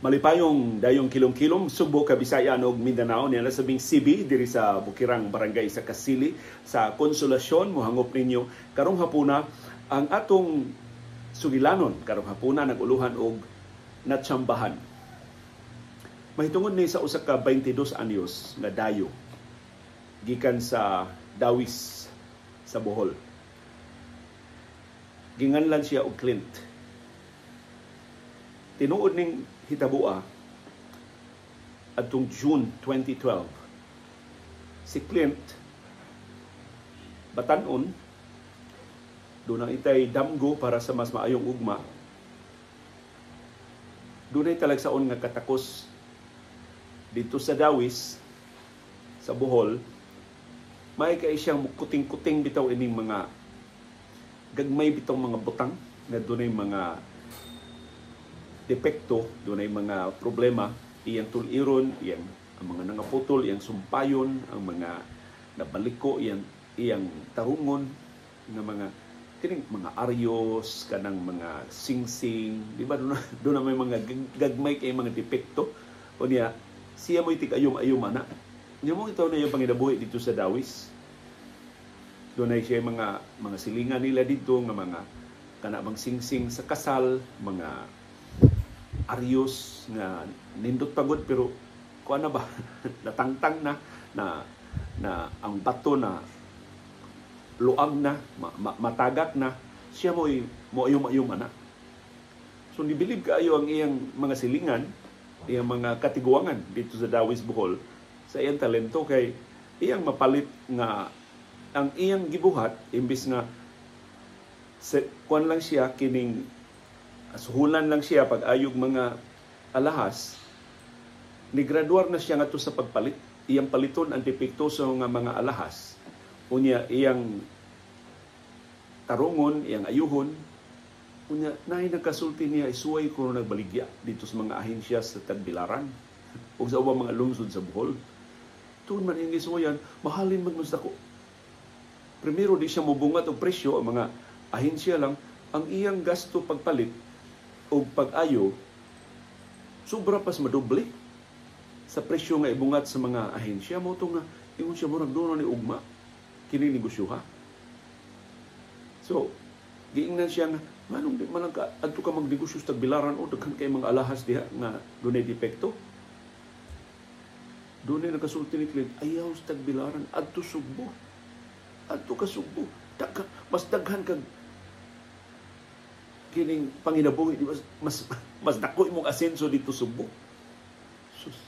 Malipayong dayong kilom-kilom Subo, Kabisayan ug Mindanao niya nasabing Sibi diri sa Bukirang Barangay sa Kasili sa Konsolasyon. Mohangop ninyo karong hapuna ang atong sugilanon. Karong hapuna naguluhan og natsambahan. Mahitungod ni sa usa ka 22 anyos nga dayo gikan sa Dawis sa Bohol. Ginganlan siya og Clint. Tinuod ning hitabua atong June 2012, si Clint batan-on doon ang itay damgo para sa mas maayong ugma. Doon ay talagsaon nga katakos dito sa Dawis sa Bohol. May kay siyang kuting-kuting bitaw ining mga gagmay bitong mga butang na doon ay mga depekto, doon ay mga problema, iyang tuliron, iyang ang mga nangaputol, iyang sumpayon, ang mga nabaliko, iyang tarungon, ng mga kining mga aryos, kanang mga singsing, di ba? Doon na may mga gagmay kay mga depekto. O niya, siya mo'y tig-ayom-ayom na. Niya mo ito na yung panginabuhi dito sa Dawis. Doon ay siya mga silingan nila dito, nga mga kanabang singsing sa kasal, mga aryos nga nindot pagod pero kuan na ba natangtang na ang bato na luag na matagak na siya mo ayum ana. So nibilib kaayo ang iyang mga silingan, iyang mga katiguangan dito sa Dawis Bohol sa iyang talento kay iyang mapalit nga ang iyang gibuhat imbis nga kuan lang siya kining suhulan lang siya pag-ayog mga alahas, nigraduar na siya nga to sa pagpalit. Iyang paliton ang depektoso nga mga alahas. Unya, iyang tarungon, iyang ayuhon. Unya, naay nagkasulti niya, isuway ko nagbaligya dito sa mga ahensya sa Tagbilaran o sa ubang mga lungsod sa Bohol. Tuon man yung isuwayan, mahalin magmasta ko. Primero, di siya mubungat o presyo, ang mga ahensya lang, ang iyang gasto pagpalit o pag-ayo, sobra pas madoble sa presyo nga ibungat sa mga ahensya. Mo ito nga, ingon siya mo nagdoon ni ugma, kining negosyo ha. So, giingnan siya nga, manong di man ka, adto ka magnegosyo sa Tagbilaran o daghan kay mga alahas diha nga dunay depekto. Doon ay nakasulti ni Clint, ayaw sa Tagbilaran, adto Subo. Adto ka Subo. Mas daghan kag kining panginabuhi, mas dako imong asenso dito Subo. Sus.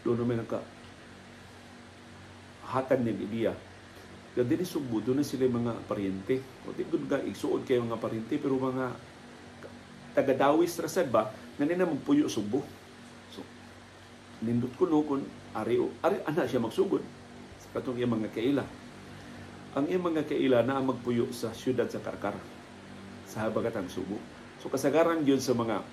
Doon naman naka hatag ng ideya. Kaya din Subo, doon na sila mga paryente. O di gud ga igsuod kay mga paryente pero mga taga-Dawis rasad ba nanina magpuyo Subo. So nindot ko no kun ari ana siya magsugod sa katong iyang mga kaila. Ang iyang mga kaila na magpuyo sa siyudad sa Karkar sa habagatang Subo. So kasagaran yun sa mga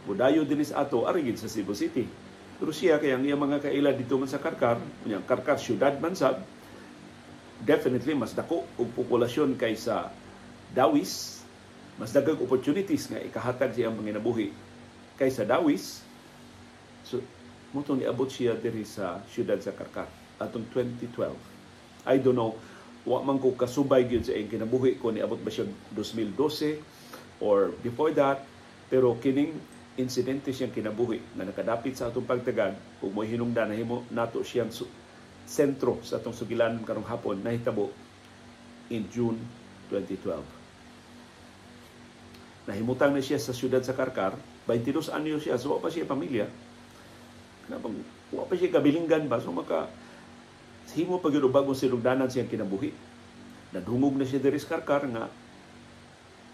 budayo dinis ato arigid sa Cebu City. Pero siya kaya ang iyang mga kaila dito man sa Karkar, unyang Karkar syudad man sab, definitely mas dako og populasyon kaysa Dawis, mas daghang opportunities nga ikahatag siya ang panginabuhi kaysa Dawis. So mo tong niabot siya diri sa syudad sa Karkar atong 2012. I don't know, wa man ko kasubay gyud sa iyang kinabuhi ko niabot ba siya 2012 or before that, pero kining insidente siyang kinabuhi na nakadapit sa atong pagtagad ug mo'y hinungdan na himo nato siyang sentro sa atong sugilanon karong hapon nahitabo in June 2012. Nahimutang na siya sa siyudad sa Karkar, 22 anyos siya, so wa pa siya pamilya. Kanabang wa pa siya kabilinggan ba, so himo pag yun bagong sinugdanan siyang kinabuhi. Nadungog na siya diri sa Karkar nga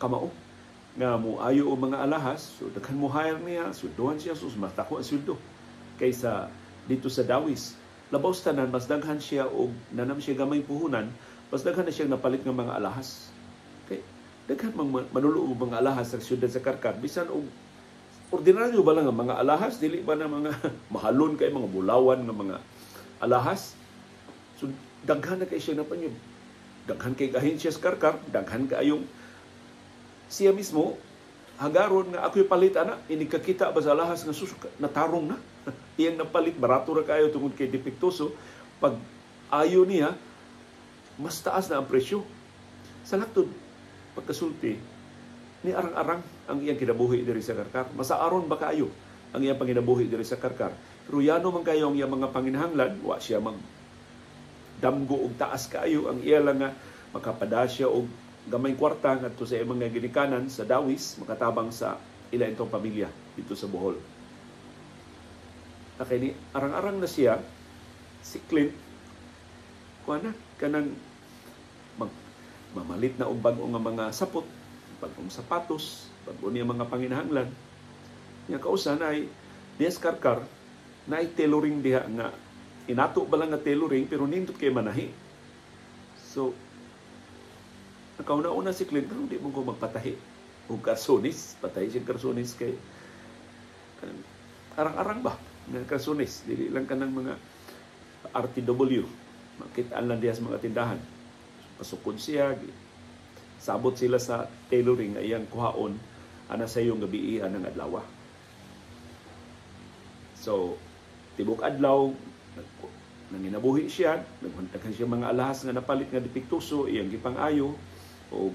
kamao nga mo ayo o mga alahas, so daghan mo hire niya, sweldohan siya, so mas dako ang sweldo kaysa dito sa Dawis. Labaw sa tanan, mas daghan siya o nanam siya gamay puhunan, mas daghan na siya napalit ng mga alahas. Okay? Daghan manulo og mga alahas sa siyudad sa Karkar, bisan og ordinaryo ba lang ang mga alahas, dili ba na mga mahalon kay mga bulawan ng mga alahas. So daghan na kay siya napanyo. Daghan kay ahensya sa Karkar, daghan kayong siya mismo hagaron nga ako'y palit ana, ini kakita ba sa lahas nga sus natarong na. Iyang napalit barato ra kayo tungod kay depektoso, pag ayo niya mas taas na ang presyo. Sa laktod pagkasulti ni arang-arang ang iyang kinabuhi diri sa karkar. Masaaron ba kaayo ang iyang panginabuhi diri sa karkar? Pero yano man kayo ang iyang mga panginahanglan, wa siya mang damgo og taas kaayo, ang iya lang nga makapada siya og gamay kwarta ngadto sa iyang mga ginikanan sa dawis, makatabang sa ila itong pamilya dito sa Bohol. Kay ni arang-arang na siya, si Clint, kuana kanang mamalit na og bag-o nga mga sapot, bag-ong sapatos, bag-o niya mga panginahanglan. Nga kausa na ay Dias Karkar na ay tailoring diha nga inato ba lang nga tailoring pero nindot kay manahi. So nakauna-una si Clint, pero di mo ko magpatahi o karsonis, patahi siyang karsonis kay arang-arang ba nga karsonis, dili lang ka ng mga RTW, makitaan lang diya sa mga tindahan. Pasukod siya, sabot sila sa tailoring nga iyang kuhaon ana sa iyong gabi anang adlaw. So tibok adlaw nanginabuhi siya, naghuntaghan siya mga alahas nga napalit nga depektoso, iyang gipang-ayo o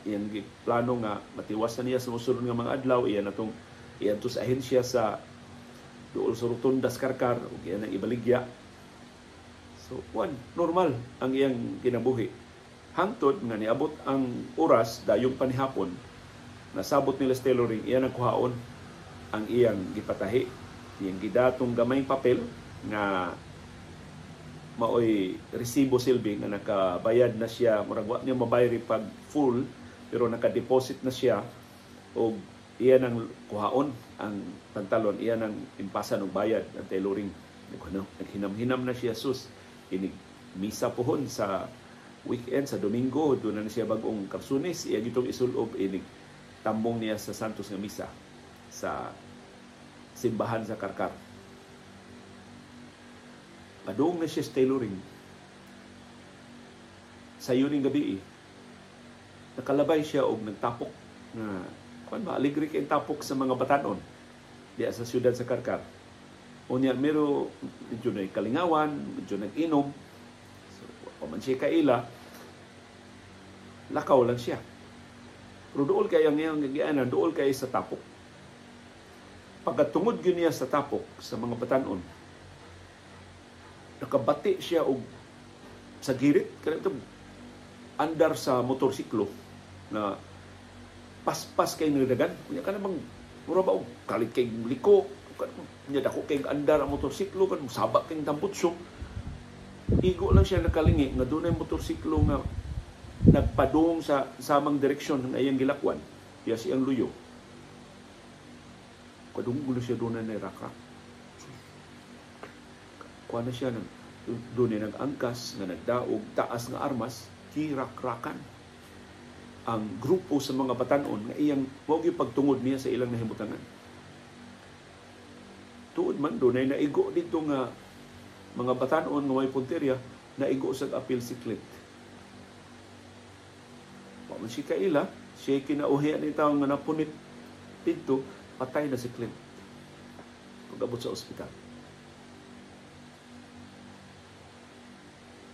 iyang plano nga matiwasan niya sa mosunod nga mga adlaw, iyan to sa ahensya sa dool sa Rotondas Karkar o iyan ang ibaligya. So normal ang iyang kinabuhi. Hangtod nga niabot ang oras dayong panihapon, nasabot nila sa tailoring, iyan ang kuhaon ang iyang gipatahi, iyang gidatong gamayng papel nga maoy resibo silbi nga nakabayad na siya, murag wa niya mabayari pag full pero naka-deposit na siya o iyan ang kuhaon ang pantalon, iyan ang impasan og bayad ang tailoring. Naghinam-hinam na siya sus inig misa pohon sa weekend, sa Domingo, doon na siya bagong karsunis, iya gitong isulob, inig tambong niya sa Santos nga misa sa simbahan sa Karkar. Padung na siya sa tailoring. Sa yuning gabi, nakalabay siya og nagtapok na aligre kay tapok sa mga batanon diya sa siyudad sa Karkar. Unya mero medyo na kalingawan, medyo nag-inom. Paman siya kaila, lakaw lang siya. Pero dool kayo ang iyang gagianan, dool kayo sa tapok. Pagkatungod yun niya sa tapok, sa mga batanon, nakabati siya og sa girit, kanito andar sa motorsiklo na paspas kay nidagan. Kunya ka namang mura ba og kalit kay liko, nya dako kay andar ang motorsiklo kan sabak kay tambutso. Igo lang siya nakalingi nga dunay motorsiklo nga nagpadung sa samang direksyon ng iyang gilakwan, iya siyang luyo. Kadunggulo siya doon na raka. Kuha na siya doon na nag-angkas, nga nagdaog, taas nga armas, kirak-rakan. Ang grupo sa mga batanon nga iyang huwag yung pagtungod niya sa ilang nahimutangan. Tuod man doon ay naigo dito nga mga batanon nga may punteriya, naigo sa apil si Clint. Paman si kaila, siya kinauhian ni tao nga napunit dito, patay na si Clint pag-abot sa ospital.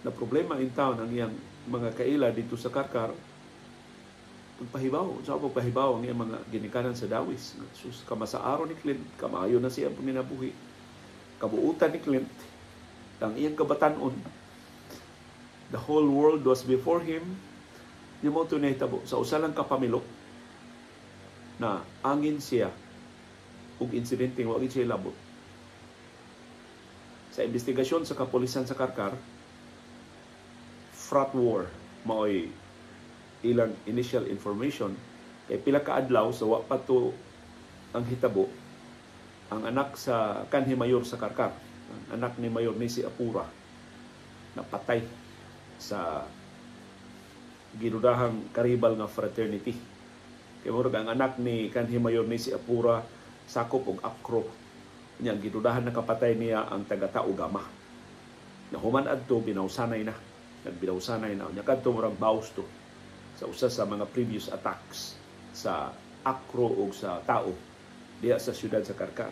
Na problema in town ang iyang mga kaila dito sa Karkar, pagpahibaw, sa pagpahibaw ang iyang mga ginikanan sa dawis. Sus, kamasaaro ni Clint, kamayo na siya panginabuhi. Kabuutan ni Clint, ang iyang kabatanon, the whole world was before him. Yung mga tunay tabo, sa usalang kapamilok, na angin siya, ug insidente nga wag siya labot. Sa investigasyon sa kapulisan sa Karkar, frat war maoy ilang initial information kay pila ka adlaw sa wa pa to ang hitabo, ang anak sa kanhi mayor sa Karkar, ang anak ni Mayor Nisi Apura, napatay sa ginudahang karibal nga fraternity. Kaya murag ang anak ni kanhi Mayor Nisi Apura sakop og akro niya, gidudahan na kapatay niya ang taga-Tao Gama. Nahuman adto binawsanay na, nagbinawsanay na. Nya kadto murag baws to sa usa sa mga previous attacks sa Acro o sa tao diya sa siyudad sa Karkar.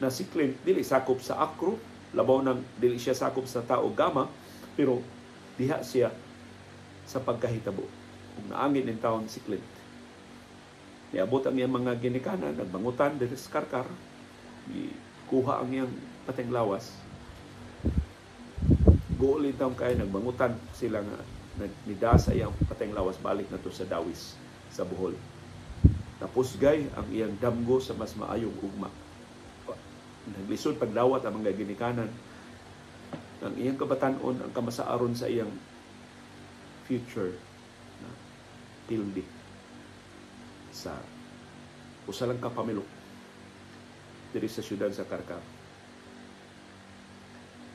Na si Clint dili sakop sa Acro, labaw nang dili siya sakop sa tao Gama, pero diha siya sa pagkahitabo. Kung naangin in taon si Clint, niabot ang iyang mga ginikanan, nagbangutan diri sa Karkar, kuha ang iyang pateng lawas, guulin taon kay nagbangutan sila nga nida sa iyang pateng lawas balik na to sa Dawis sa Bohol. Napusgay ang iyang damgo sa mas maayong ugma. Naglisod pagdawat ang mga ginikanan, ang iyang kabatanon, ang kamasaaron sa iyang future na tildi sa usalang kapamilok diri sa siyudad sa Karkar.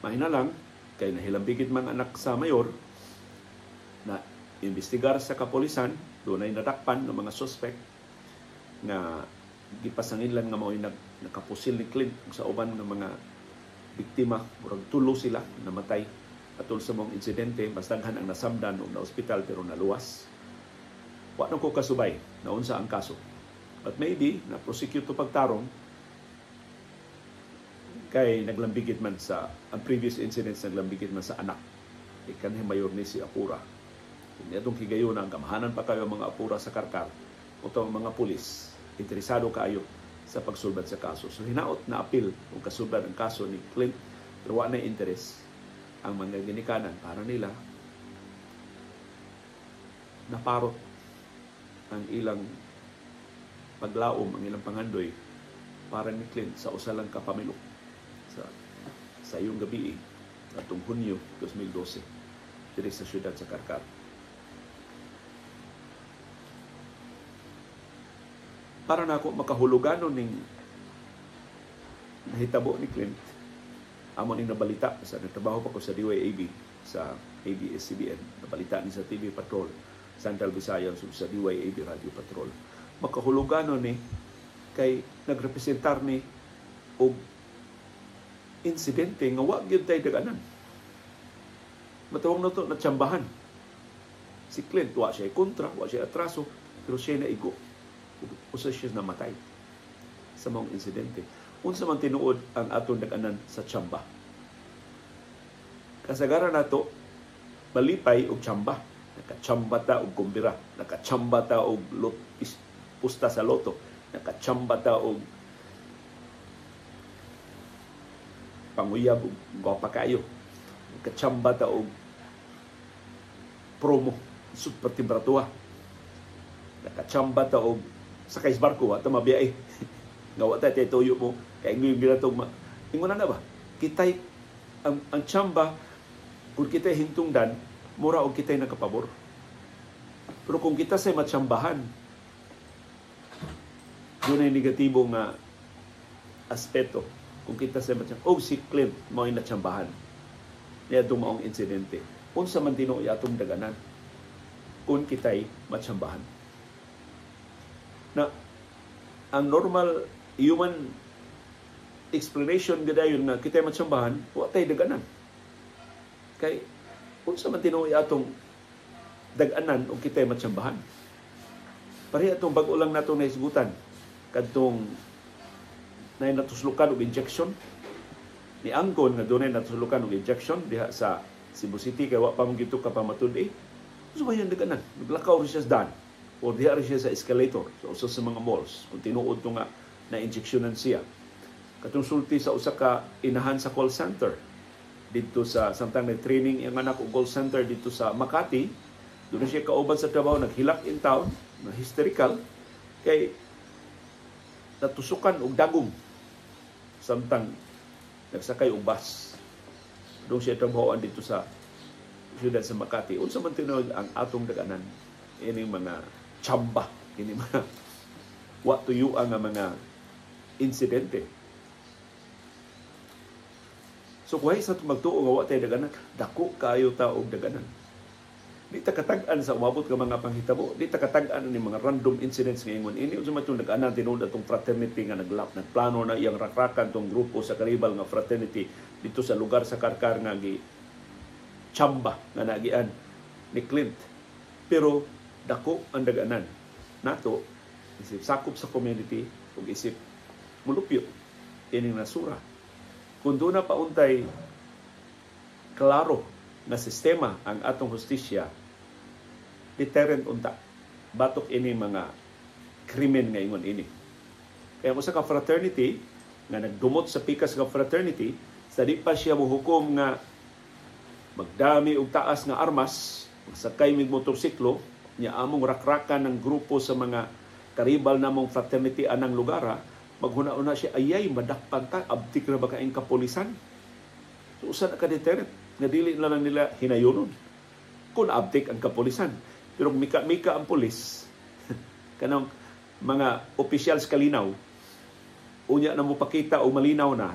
Mahina lang kay nahilambigit man anak sa mayor na investigar sa kapolisan, doon ay nadakpan ng mga suspect na gipasangin lang nga mao'y nakapusil ni Clint sa uban ng mga biktima. Murag tulo sila namatay atol sa mga insidente, bastaghan ang nasamdan o na ospital pero naluwas. Wa na ko kasubay na unsa ang kaso. But maybe na prosecute to pagtarong kay naglambigit man sa ang previous incidents, naglambigit man sa anak kanhi mayor ni si Apura. Kung itong higayon ang kamahanan pa kayo mga Apura sa Karkar o itong mga pulis interesado kayo sa pagsulbad sa kaso. So hinaot na apil kung kasulbad ang kaso ni Clint, pero wala na interest ang mga ginikanan para nila naparot ang ilang paglaom, ang ilang pangandoy para ni Clint sa usalang kapamilok sa iyong gabi atong Hunyo 2012 diri sa siyudad sa Karkar. Para na ako makahuluganon ning nahitabo ni Clint, amo ning nabalita sa nagtrabaho pa ko sa DYAB sa ABS-CBN, nabalita ni sa TV Patrol Central Visayas sa DYAB Radio Patrol. Makahuluganon ni kay nagrepresentar ni og insidente nga wa gyud tay daganan. Matawag na to na tsambahan. Si Clint wa siya kontra, wa siya atraso, pero siya na igo. Usa siya namatay sa mga insidente. Unsa man tinuod ang aton daganan sa tsamba. Kasagaran nato malipay og tsamba. Nakatsamba ta og kumbira, nakatsamba ta og pusta sa loto, nakatsamba ta og panguyab og gwapa kayo, nakatsamba ta og promo super temperatura, nakatsamba ta og sakay sa barko ato mabiyay nga wa tay tuyo mo kay ngayon gilatog ingon na ba kitay ang tsamba kung kitay hintungdan mura og kitay nakapabor. Pero kung kita say matsambahan, doon ay negatibo nga aspeto. Kung kita say matsambahan, si Clint mo ay natsambahan niya itong maong insidente. Unsa man tinuoy atong daganan kung kitay matsambahan. Na ang normal human explanation gadayon na kitay matsambahan, wa tay daganan. Kay unsa man tinuoy atong daganan o kitay matsambahan. Pareha itong bago lang nato na isgutan kadtong na natuslukan og injection ni Angkon nga dunay natuslukan og injection diha sa Cebu City kay wa pa mo gito ka pamatud so ba yan daganan naglakaw rin siya sa daan o diha rin siya sa escalator so usa sa mga malls kung tinuod to nga na injeksyonan siya katong sulti sa usa ka inahan sa call center dito sa samtang nag-training ang anak og call center dito sa Makati. Doon siya kauban sa trabaho, naghilak in town, na hysterical, kay natusukan og dagom samtang nagsakay og bus. Doon siya trabahoan dito sa siyudad sa Makati. Unsa man tinuod ang atong daganan, ini mga tsamba, ini mga wa tuyuan nga mga insidente. So kung sa magtuo nga wa tay daganan, dako kayo ta og daganan. Di ta katag-an sa umabot ka mga panghitabo, di ta katag-an ni mga random incidents nga ingon ini unsa man tong daganan tinuod atong fraternity nga nagplano na iyang rakrakan tong grupo sa Karibal nga fraternity dito sa lugar sa Karkar nga gi tsamba nga nagian ni Clint. Pero dako ang daganan nato isip sakop sa community, ug isip mulupyo ining nasura. Kung doon na pauntay klaro na sistema ang atong hustisya, deterrent unta batok ini mga krimen nga ingon ini. Kaya usa ka fraternity nga nagdumot sa pikas nga fraternity, sa di pa siya mohukom nga magdami og taas nga armas, magsakay mig motorsiklo, nya among rakrakan ng grupo sa mga karibal namong fraternity anang lugara, maghuna-una siya, ayay, madakpan ta, abtik na ba kaing kapolisan? So, usa na ka-deterrent, nga dili na lang nila hinayonon kung abtik ang kapolisan. Pero mika-mika ang polis, kanang mga opisyals kalinaw, unya na mo pakita o malinaw na,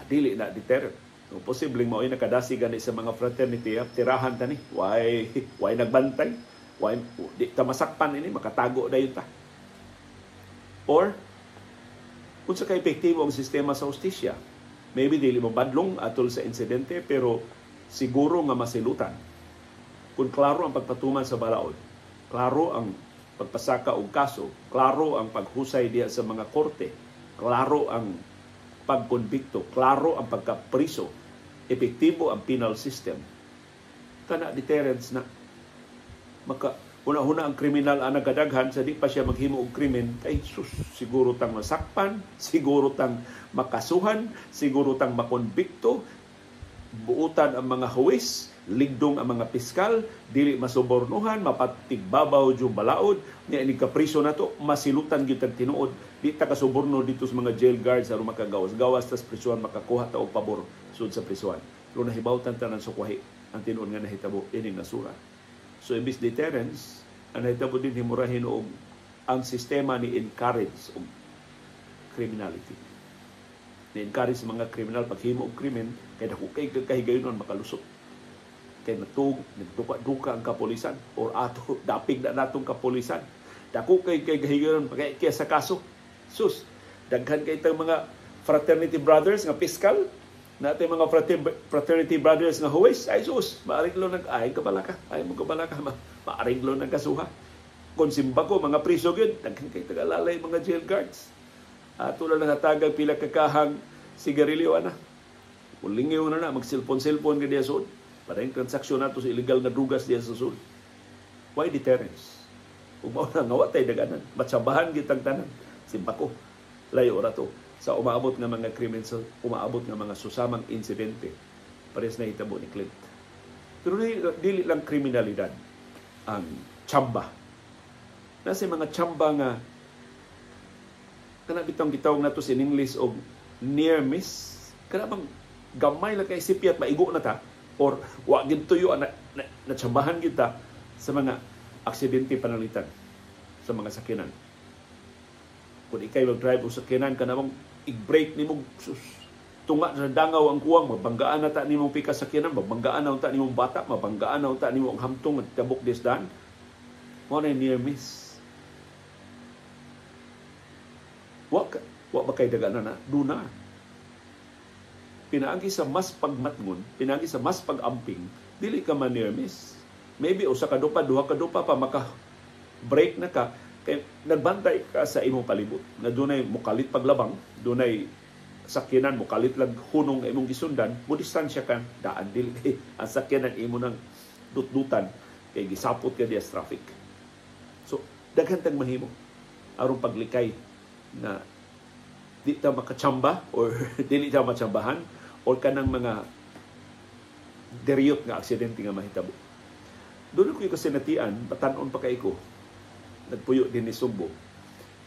dili na deterrent. So, posibleng mao'y nakadasi gani sa mga fraternity, tirahan ta ni, why nagbantay, why di ta masakpan ini, makatago dayon ta. Or, kung sa ka-epektibo ang sistema sa hustisya, maybe dili mo badlong atol sa insidente, pero siguro nga masilutan. Kung klaro ang pagpatuman sa balaod, klaro ang pagpasaka og kaso, klaro ang paghusay diya sa mga korte, klaro ang pagkonbikto, klaro ang pagkapriso, epektibo ang penal system, kana deterrence na. Maka una-una ang kriminal ang nagkadaghan, sa di pa siya maghimo og krimen, ay sus, siguro tang masakpan, siguro tang makasuhan, siguro tang makonbikto, buutan ang mga huwis, ligdong ang mga piskal, dili masubornuhan, mapatigbabaw yung balaod, niya inig kapriso na to, masilutan gyud tag tinuod, di ta kasuborno dito sa mga jail guards aron makagawas-gawas tas prisuan makakuha ta og pabor sud sa prisuan. Pero nahibawtan tanan sukwahi ang tinuod nga nahitabo ining nasura. So ibis deterrence, ang nahitabo din himurahin og ang sistema ni encourage og criminality. Ni-encourage sa mga kriminal paghimo og krimen kay dako kay kahigayonon makalusot. Kay nagduka-duka ang kapolisan or ato dapig na natong kapolisan. Dako kay kahigayonon kay sa kaso. Sus, daghan kay itong mga fraternity brothers nga piskal, natin mga fraternity brothers nga huwes, ay sus, maariglo ng maariglo ng kasuha. Kung simba ko, mga priso yun, daghan kay tagalalay mga jail guards. Tulad ng hatagang pila kakahang sigarilyo na. Kung lingyo na magsilpon-silpon ka diya soon. Para yung transaksyon nato sa illegal na drugas diya sa soon. Why deterrence? Kung mauna nga watay daganan, matsabahan kitang tanan. Simba ko, layo ra to sa umaabot nga mga krimen, sa umaabot nga mga susamang insidente. Pares na hitabo ni Clint. Pero dili lang kriminalidad ang tsamba. Nasa mga tsamba nga kana bitong-bitong nato in English og near miss. Kana bang gamay lang kay sipiat maigo na ta or wa gid tuyo na tsambahan kita sa mga aksidente panalitan sa mga sakinan. Kung ikay mag-drive o sakinan ka namang i-brake ni mong tunga sa dangaw ang kuwang, mabanggaan na ta ni mong pika sakinan, mabanggaan na ta ni mong bata, mabanggaan na ta ni mong hamtong at tabok desdan. Mo na near miss. Wa ba kay dagana na? Duna. Pinaagi sa mas pagmatngon, pinaagi sa mas pag-amping, dili ka man near miss. Maybe usa ka dupa, duha ka dupa pa maka-break na ka, kay nagbantay ka sa imong palibot na dunay mukalit paglabang, dunay sakyanan mukalit lang hunong imong gisundan, mo distansya kan daan dili kay ang sakyanan imo nang dutdutan kay gisapot ka diya sa traffic. So daghan tang mahimo aron paglikay na di ta makatsamba or dili ta matsambahan or kanang mga deriyot nga aksidente nga mahitabo. Doon ko yung kasinatian, batanon pa kay ko, nagpuyo din ni Sumbo.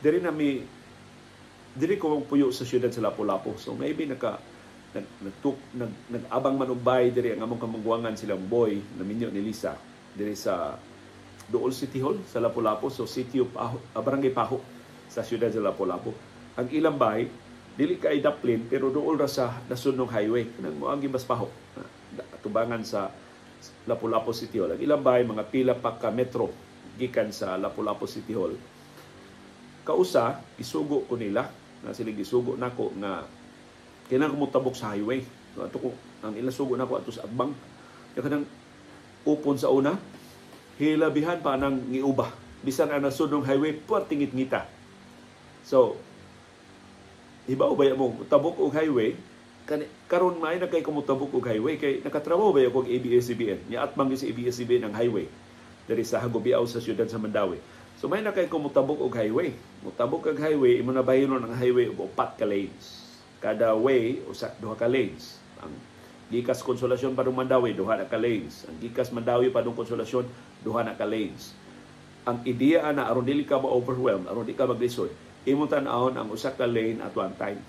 Diri ko puyo sa siyudad sa Lapu-Lapu. So maybe nag-abang manubay diri ang among kamangguangan silang boy na minyo ni Lisa diri sa Dool City Hall sa Lapu-Lapu. So City of Barangay Paho sa siyudad sa Lapu-Lapu. Ang ilang bahay dili kay daplin pero dool ra sa nasunong highway nang moagi mas Paho. Tubangan sa Lapu-Lapu City Hall. Ang ilang bahay mga pila pa ka metro gikan sa Lapu-Lapu City Hall. Kausa, isugo ko nila, na sila gisugo nako nga kinang mutabok sa highway. So ato ko ang ilasugo nako ato sa Agbang. Kaya kanang upon sa una, hilabihan pa nang giuba. Bisan ang nasunong highway, puwat tingit-ngita So, iba ba mo tabok og highway karon may na kay kumutabok og highway kay nakatrabaho ba ako og ABS-CBN nya atbang sa ABS-CBN ang highway diri sa Hagobiao sa siyudad sa Mandawi. So may na kay kumutabok og highway. Mutabok og highway imo na bahinon ang highway og 4 ka lanes. Kada way usa 2 ka lanes. Ang gikas Konsolasyon padung Mandawi 2 na ka lanes. Ang gikas Mandawi padung Konsolasyon 2 na ka lanes. Ang ideya na aron dili ka ma-overwhelm, aron di ka maglisoy, imo tan-awon ang usa ka lane at one time.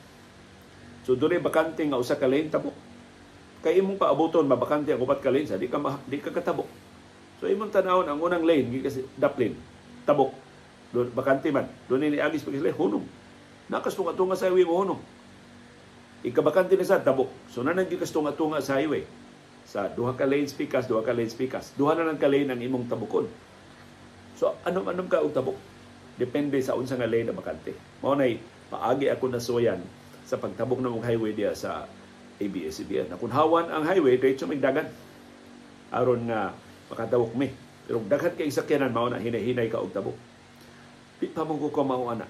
So dunay bakante nga usa ka lane tabok. Kay imong paabuton mabakante ang 4 ka lane, di ka katabok. So imong tan-awon ang unang lane gikas daplin, tabok. Doon bakante man, doon ni agis pag hunong. Nakas tunga-tunga sa highway mo hunong. Ikabakante ni sa tabok. So nanang gikas tunga-tunga sa highway. Sa 2 ka lanes pikas, 2 ka lanes pikas. 2 na lang ka lane ang imong tabukon. So, anong ka og tabok? Depende sa unsa nga lane na bakante. Mao nay paagi ako nasuyan sa pagtabok ng highway diya sa ABS-CBN. Nakunhawan ang highway diretso may dagan. Aron nga makatawok mi. Pero daghan kay sakyanan mao na hinay-hinay ka og tabok. Di pa mo ko mao ana.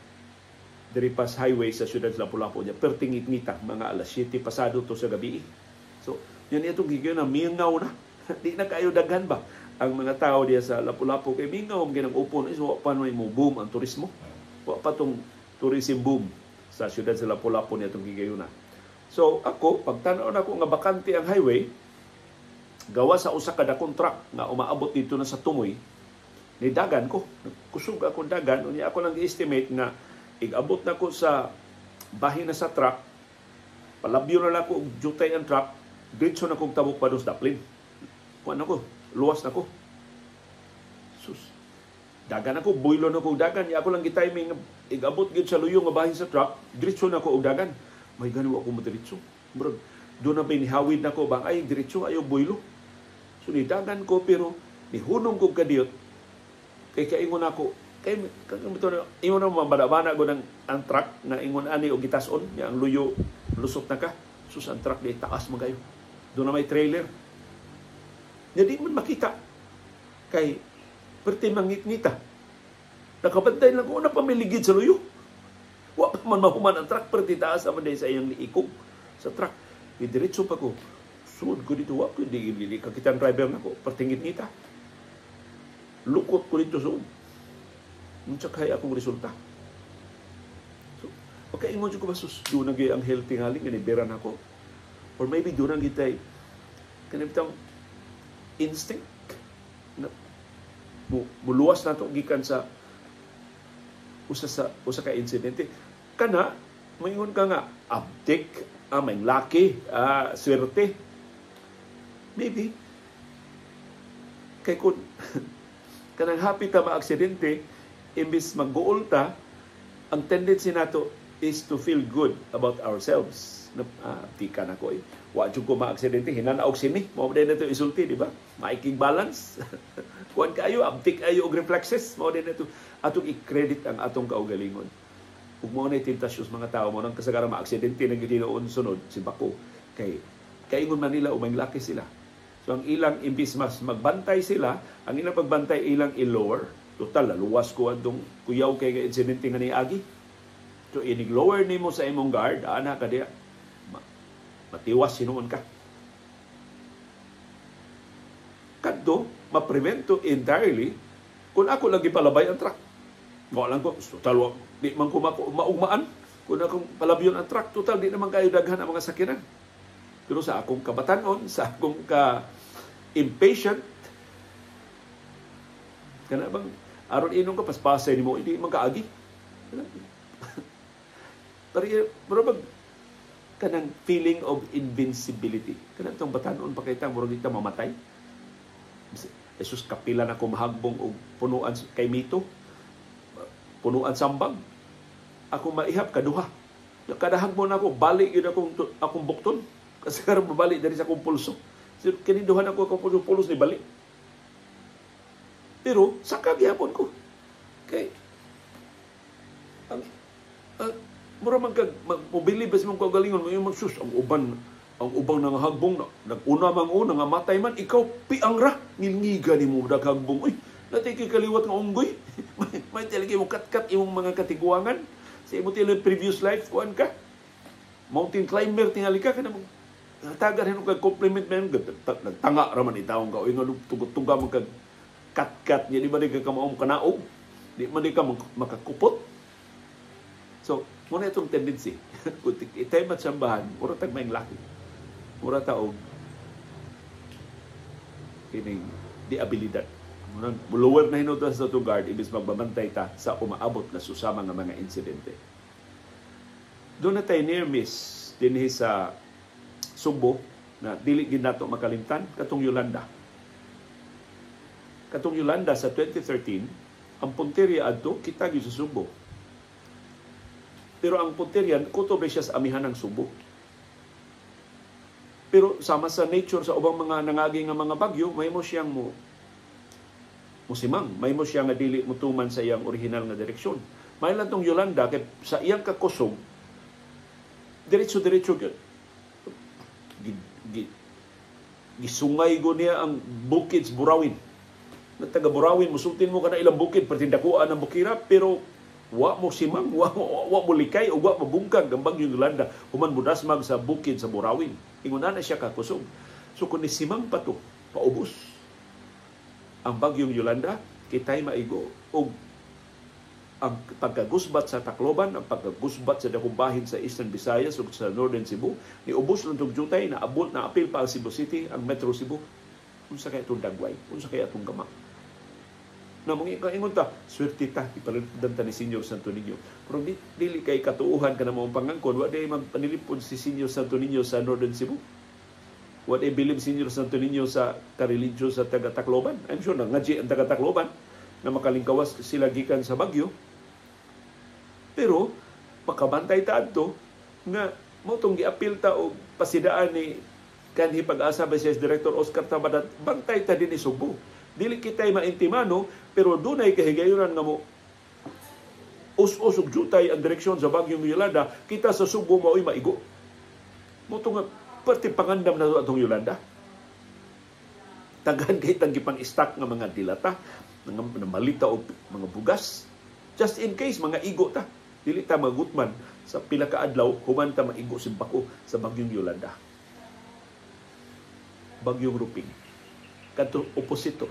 Diri pas highway sa siyudad sa Lapu-Lapu niya pertingit-ngita mga alas 7 pasado to sa gabi. So, yan itong gigyo na mingaw na. Di na kayo daghan ba? Ang mga tao diya sa Lapu-Lapu kay mingaw ang ginang upon is wa pa may mo boom ang turismo. Wa pa tong tourism boom sa siyudad sa Lapu-Lapu niya itong gigayuna. So ako pagtan-aw nako nga bakante ang highway gawa sa usa ka dakong truck nga umaabot dito na sa Tumoy ni dagan ko. Kusog ako dagan unya ako lang gi-estimate nga igabot nako sa bahin na sa truck. Palabyo na ako og jutay ang truck. Diretso na kong tabok pa dos daplin. Kuan ako luwas na ko. Sus. Dagan ako, buylo na ko dagan. Ako lang gitiming, igabot gid sa luyo nga bahin sa truck, diretso na ko og dagan. May ganawa ako madiretso. Bro, doon na pinihawid na ko, bang ay diretso, ayaw buylo. So, nidagan ko, pero nihunong ko kadiyot, kay kaingon ako, kay ingon na mabana-bana ko ng ang truck, na ingon ani o gitason, ang luyo, lusot na ka. Sus, ang truck di taas mo kayo. Doon na may trailer. Hindi man makita kay perti mangit-ngita. Nakabantay lang ko na pamiligid sa luyo. Wa pa man mahuman ang truck perti taas naman sa iyang liikog sa truck. Diretso pa ko. Sud ko dito wa ko di kakitan driver nako perti ngit-ngita. Lukot ko dito sud. Unsa kay akong resulta. So, okay ingon ko basus do na ang healthy ngaling ni beran ako. Or maybe do na gitay kanibitang instinct na muluwas na ito gikan sa usa ka insidente kana moingon ka nga abdik may lucky swerte maybe kay kun kanang happy ta ma-aksidente imbis mag-goal ta ang tendency nato is to feel good about ourselves. Tika na ko wa jud ko ma-aksidente hinanaog sini mao din nato isulti di ba maiking balance kuan kayo abtik ayo og reflexes mao din nato atong i-credit ang atong kaugalingon ug mao na tentasyon mga tao mo nang kasagaran ma-aksidente nang gidinoon sunod si bako kay kaingon man nila umay laki sila so ang ilang imbis mas magbantay sila ang ilang pagbantay ilang i-lower total luwas ko atong kuyaw kay insidente nga niagi so inig lower nimo sa imong guard ana ka diya matiwas sinuon ka. Kadto, ma-prevento entirely kung ako lagi palabay ang truck. Mo lang ko, total, di man ko maugmaan. Kung akong palabyon ang truck, total, di naman kayo daghan ang mga sakinan. Pero sa akong kabatanon, sa akong ka-impatient, kana bang, aron inong ka, paspasay ni mo, hindi man kaagi. Pero kanang feeling of invincibility. Kanang itong batanon pa kita, murag kita mamatay. Jesus, kapila na ko mahagbong o punuan kay mito. Punuan sambag. Ako maihap, kaduha. Kadahagbon ako, balik yun akong bukton. Kasi karang mabalik dari sa akong pulso. Kiniduhan ako akong pulso ni balik. Pero, sakag yapon ko. Kay, mura man kag mobili bes mong kagalingon mo yung magsus ang ubang nangahagbong naguna mang una nga matay man ikaw piang ra ngilngiga nimo daghagbong uy natay kay kaliwat nga unggoy may talaga mo katkat imong mga katiguangan Sa imo tila previous life, kuan ka. Mountain climber tingali ka kanang tagar hinung kag compliment man nagtanga ra man itawong ka o nga tugot-tuga man kag kat-kat niya di ba di ka maong kanaog, di man di ka makakupot. So muna itong tendency itay matsambahan mura tag maing laki mura taog kining di abilidad lower na hinutas sa to guard ibis magbabantay ta sa umaabot na susama nga mga insidente. Doon na tayo near miss dinhi sa Subo na dili gid nato makalimtan katong Yolanda. Katong Yolanda sa 2013, ang punteriya adto kita gyud sa Subo. Pero ang punteriya kutob siya sa amihan ng Subo. Pero sama sa nature sa ubang mga nangagi nga mga bagyo, may mo siyang musimang, may mo siya nga dili mutuman sa iyang original nga direksyon. May lang tong Yolanda kay sa iyang kakusog diretso gyud. Gisungay go niya ang bukid sa Burawin. Na taga Burawin, musultin mo ka na ilang bukid, pertindakuan ang bukira, pero wa mo simang, wa mo likay, o wa mabungkag ang bagyong Yolanda, human budasmag sa bukid sa Burawin. Inguna na siya kakusog. So kung nisimang pa to, paubos ang bagyong Yolanda, kita'y maigo. O ang pagkagusbat sa Tacloban, ang pagkagusbat sa dakong bahin sa Eastern Visayas ug sa Northern Cebu, niubos lang itong jutay, naabot na apil pa ang Cebu City, ang Metro Cebu. Unsa kaya itong dagway? Unsa kaya itong gamak? Na mga ingon ta, swerte ta, ipalindan ta ni Senyor Santo Niño. Pero dili kay katuuhan ka na mong pangangkon, wa day magpanilipod si Senyor Santo Niño sa Northern Cebu. Wa day bilib Senyor Santo Niño sa kareligiyo sa taga Tacloban. I'm sure na ngaji ang taga Tacloban na makalingkawas sila gikan sa bagyo. Pero makabantay ta adto nga mo tong giapil ta og pasidaan ni kanhi Pag-asa Vice Director Oscar Tabadat, bantay ta din ni Subo. Dili kitay maintimano, pero dunay kahigayonan nga mo us-us ug jutay ang direksyon sa bagyong Yolanda, kita sa Subo mao'y maigo. Mo tong parte pangandam na atong Yolanda. Taghan kay tang gipang-stock nga mga dilata, mga malita o mga bugas. Just in case mga igo ta, dili ta magutman sa pila ka adlaw human ta maigo simbako sa bagyong Yolanda. Bagyong Ruping. Kadto oposito.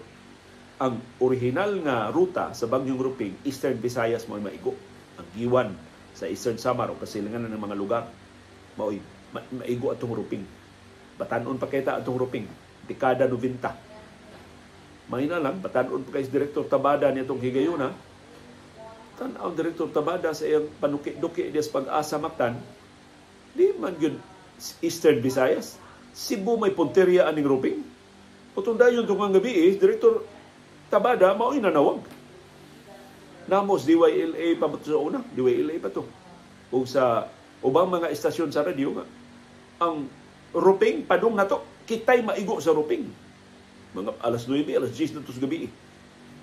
Ang original nga ruta sa bagyong Ruping, Eastern Visayas mo'y maigo. Ang giwan sa Eastern Samar o kasilingan ng mga lugar mo'y maigo atong Ruping. Batanon pa kita atong Ruping. Dekada 90. May na lang, batanon pa kay Direktor Tabada nitong higayuna. Tanaw Direktor Tabada sa iyang panuki-duki diya sa Pag-asa Mactan, di man yun Eastern Visayas. Cebu may punteriya aning Ruping. O tundayon itong gabi Direktor Tabada mao'y nanawag. Namos DYLA pa ba ito sa una? DYLA pa ito. O sa ubang mga estasyon sa radyo nga, ang Ruping, padung na to, kitay maigo sa Ruping. Mga alas 9, alas 10 na ito sa gabi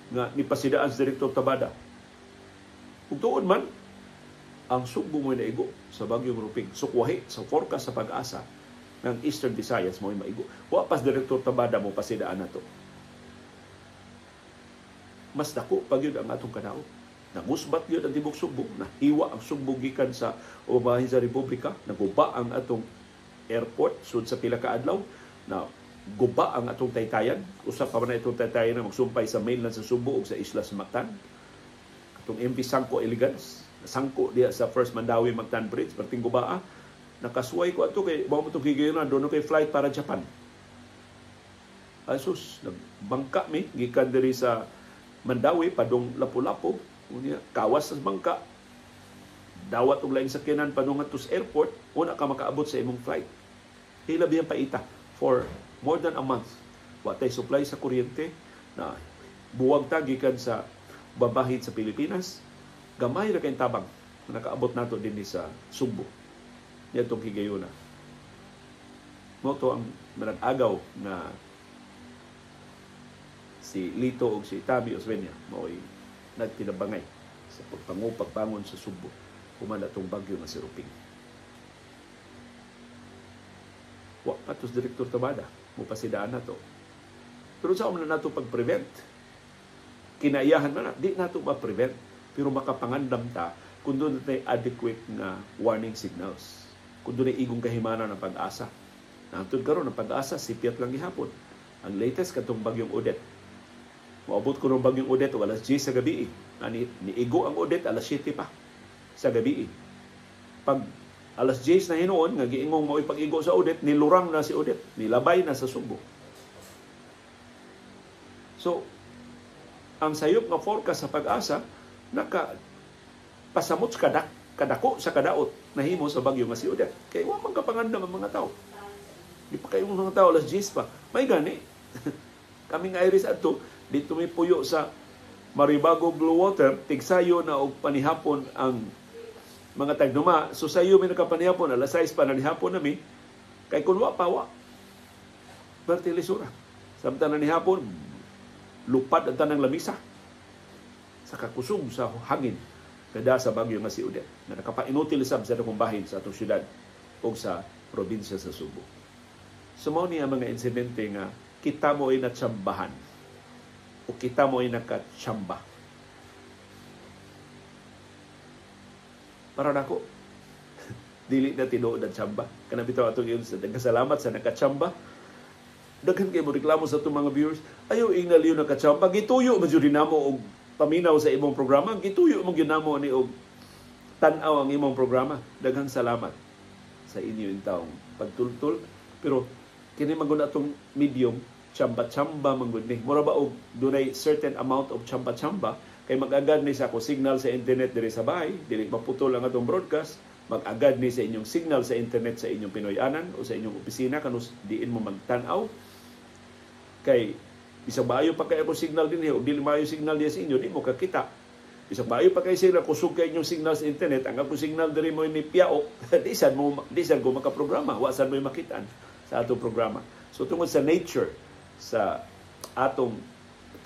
nga nipasidaan sa Direktor Tabada. Kung tuon man, ang Subo mo'y naigo sa bagyong Ruping. Sukwahi sa forecast sa Pag-asa ng Eastern Visayas mo'y maigo. Wapas Direktor Tabada mo pasidaan na to. Mas dako pag yun ang atong kanaw. Nangusbat yun ang Tibok Subo. Nahiwa ang Subo gikan sa umahin sa Republika. Naguba ang atong airport sud sa pila ka adlaw. Na guba ang atong Taytayan. Usa pa man itong Taytayan na magsumpay sa mainland sa Subo o sa Islas Mactan. Itong MV Sangko Elegance, sangko diya sa First Mandawi Mactan Bridge, perting gubaa, nakasuway ko ato kay bawo mo itong higayonan, doon kay flight para Japan. Asus, nagbangka mi, gikan diri sa Mandawi, padong Lapu-Lapu, kawas sa bangka, dawat og laing sakyanan padung ato sa airport, una ka makaabot sa imong flight. Hila biyang paita for more than a month. Watay supply sa kuryente, na buwag ta gikan sa babahid sa Pilipinas, gamay na kayong tabang na nakaabot nato din sa Subo. Yan itong higayuna. Mo to ang nag-agaw na si Lito o si Tabi Osmeña mo'y nagtinabangay sa pagpangon sa Subo human atong bagyo na si Ruping. Wa patos Direktor Tabada mo pasidaan na to. Pero sa na nato pag-prevent, kinaiyahan man na, di nato ma-prevent, pero makapangandam ta kung doon natin adequate nga warning signals. Kung doon igong kahimana ng pag-asa. Naantod karon ng pag-asa, sipiat lang gihapon. Ang latest katong bagyong Odette. Maabot ko ng bagyong Odette o alas 10 sa gabi. Niigo ang Odette alas 7 pa sa gabi. Pag alas 10 na hinuon, nga giingong mo ipag-igo sa Odette, nilurang na si Odette, nilabay na sa Subo. So, ang sayop nga forecast sa pag-asa, pasamot kadako sa kadaot na himo sa bagyo nga si Odette. Kaya wa man kapangandam ang mga tao. Di pa kayo mga tao alas 10 pa. May gani. Kaming Iris ato, dito may puyo sa Maribago Blue Water, tigsayo na og panihapon ang mga tagduma. So sayo may nakapanihapon, alas 6 pa na nihapon nami, kay kunwa pawa. Bertilisura. Samtang na nihapon, lupad ang tanang lamisa sa kakusog sa hangin kada sa bagyo nga si Odette na nakapainutilisab sa dakong bahin sa atong syudad o sa probinsya sa Subo. Sumao niya mga insidente nga kita mo ay natsambahan o kita mo ay nakatsamba. Para nako, dili na tinuod ang tsamba. Kanang bitaw atong iyon sa nagkasalamat sa nakatsamba. Daghan kayo mo reklamo sa itong mga viewers, ayaw ingal yun nakatsamba. Gituyo mo dyan namo og paminaw sa imong programa. Gituyo mo ginamo ni og tanaw ang imong programa. Daghang salamat sa inyo yung taong pagtultul. Pero kini maguna itong medium, chamba-chamba manggod ni. Mura ba og dunay certain amount of chamba-chamba kay mag-agad ni sa ako signal sa internet diri sa bahay, dili maputol ang atong broadcast, mag-agad ni sa inyong signal sa internet sa inyong Pinoyanan o sa inyong opisina kanus diin mo magtan-aw. Kay bisag maayo pa kay ako signal din o dili maayo signal diya sa inyo, di mo kakita. Bisag maayo pa kay sila kusog kay inyong signal sa internet, ang ako signal diri mo ni piao, di sad go makaprograma, wa sad mo makitaan sa atong programa. So tungod sa nature sa atong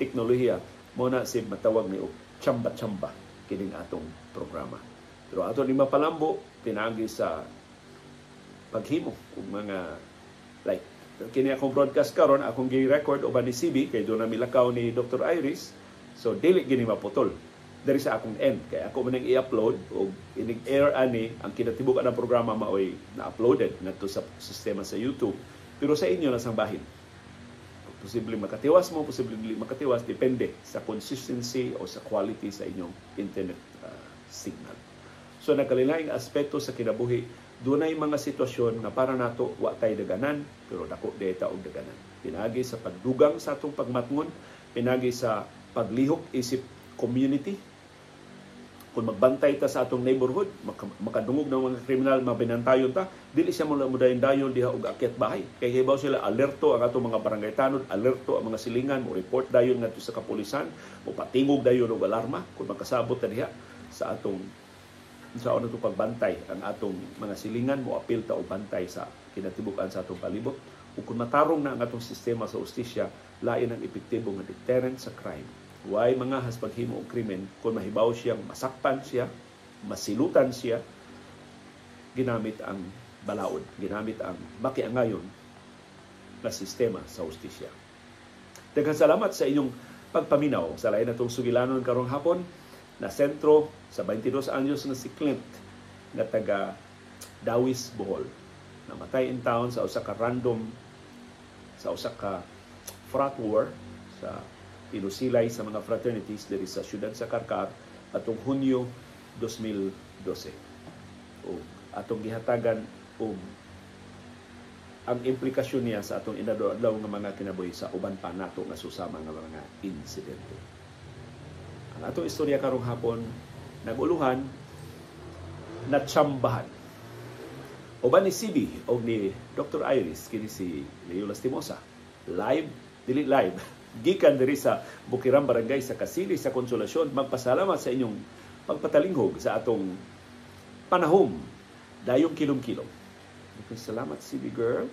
teknolohiya, mo na si matawag ni chamba-chamba kining atong programa. Pero ato ni mapalambo pinagi sa paghimo ug mga like kini akong broadcast karon akong gi-record uban ni CB kay do na milakaw ni Dr. Iris. So dili gini maputol diri sa akong end kay ako man i-upload og inig air ani ang kinatibuk na programa maoy na-uploaded ngadto sa sistema sa YouTube. Pero sa inyo na sang bahin. Posibleng makatiwas mo, posibleng dili makatiwas, depende sa consistency o sa quality sa inyong internet signal. So nagkalilaing aspeto sa kinabuhi, dunay mga sitwasyon nga para nato wa tay daganan, pero dako deta og daganan. Pinagi sa pagdugang sa atong pagmatngon, pinagi sa paglihok isip community. Kung magbantay ta sa atong neighborhood, makadungog ng mga kriminal, mabinantayon ta, dili siya mula mudayon-dayon diha og akyat bahay. Kaya hibaw sila alerto ang atong mga barangay tanod, alerto ang mga silingan, mo report dayon ngadto sa kapulisan, mo patingog dayon og alarma kung makasabot ta diha sa atong sa ano to pagbantay ang atong mga silingan, mo apil ta og bantay sa kinatibukan sa atong palibot. Ug kung matarong na ang atong sistema sa ustisya, lain ang epektibo nga deterrent sa crime. Huwag mga paghimo og krimen kung mahibaw siyang masakpan siya, masilutan siya, ginamit ang balaod, ginamit ang makiangayon na sistema sa ustisya. Daghang salamat sa inyong pagpaminaw sa lain natong sugilanon karong hapon na sentro sa 22 anyos nga si Clint na taga Dawis, Bohol. Namatay in town sa usa ka frat war sa pinusilay sa mga fraternities diri sa siyudad sa Karkar atong Hunyo 2012. O atong gihatagan og ang implikasyon niya sa atong inadlaw nga mga kinabuhi sa uban pa nato nga susama nga mga insidente. Ang atong istorya karong hapon naguluhan natsambahan. Uban ni CB o ni Dr. Iris kini si Leo Lastimosa. Dili live gikan diri sa Bukiran Barangay sa Kasili sa Konsolasyon. Magpasalamat sa inyong pagpatalinghog sa atong panahom dayong kilom-kilom. Salamat CB girl.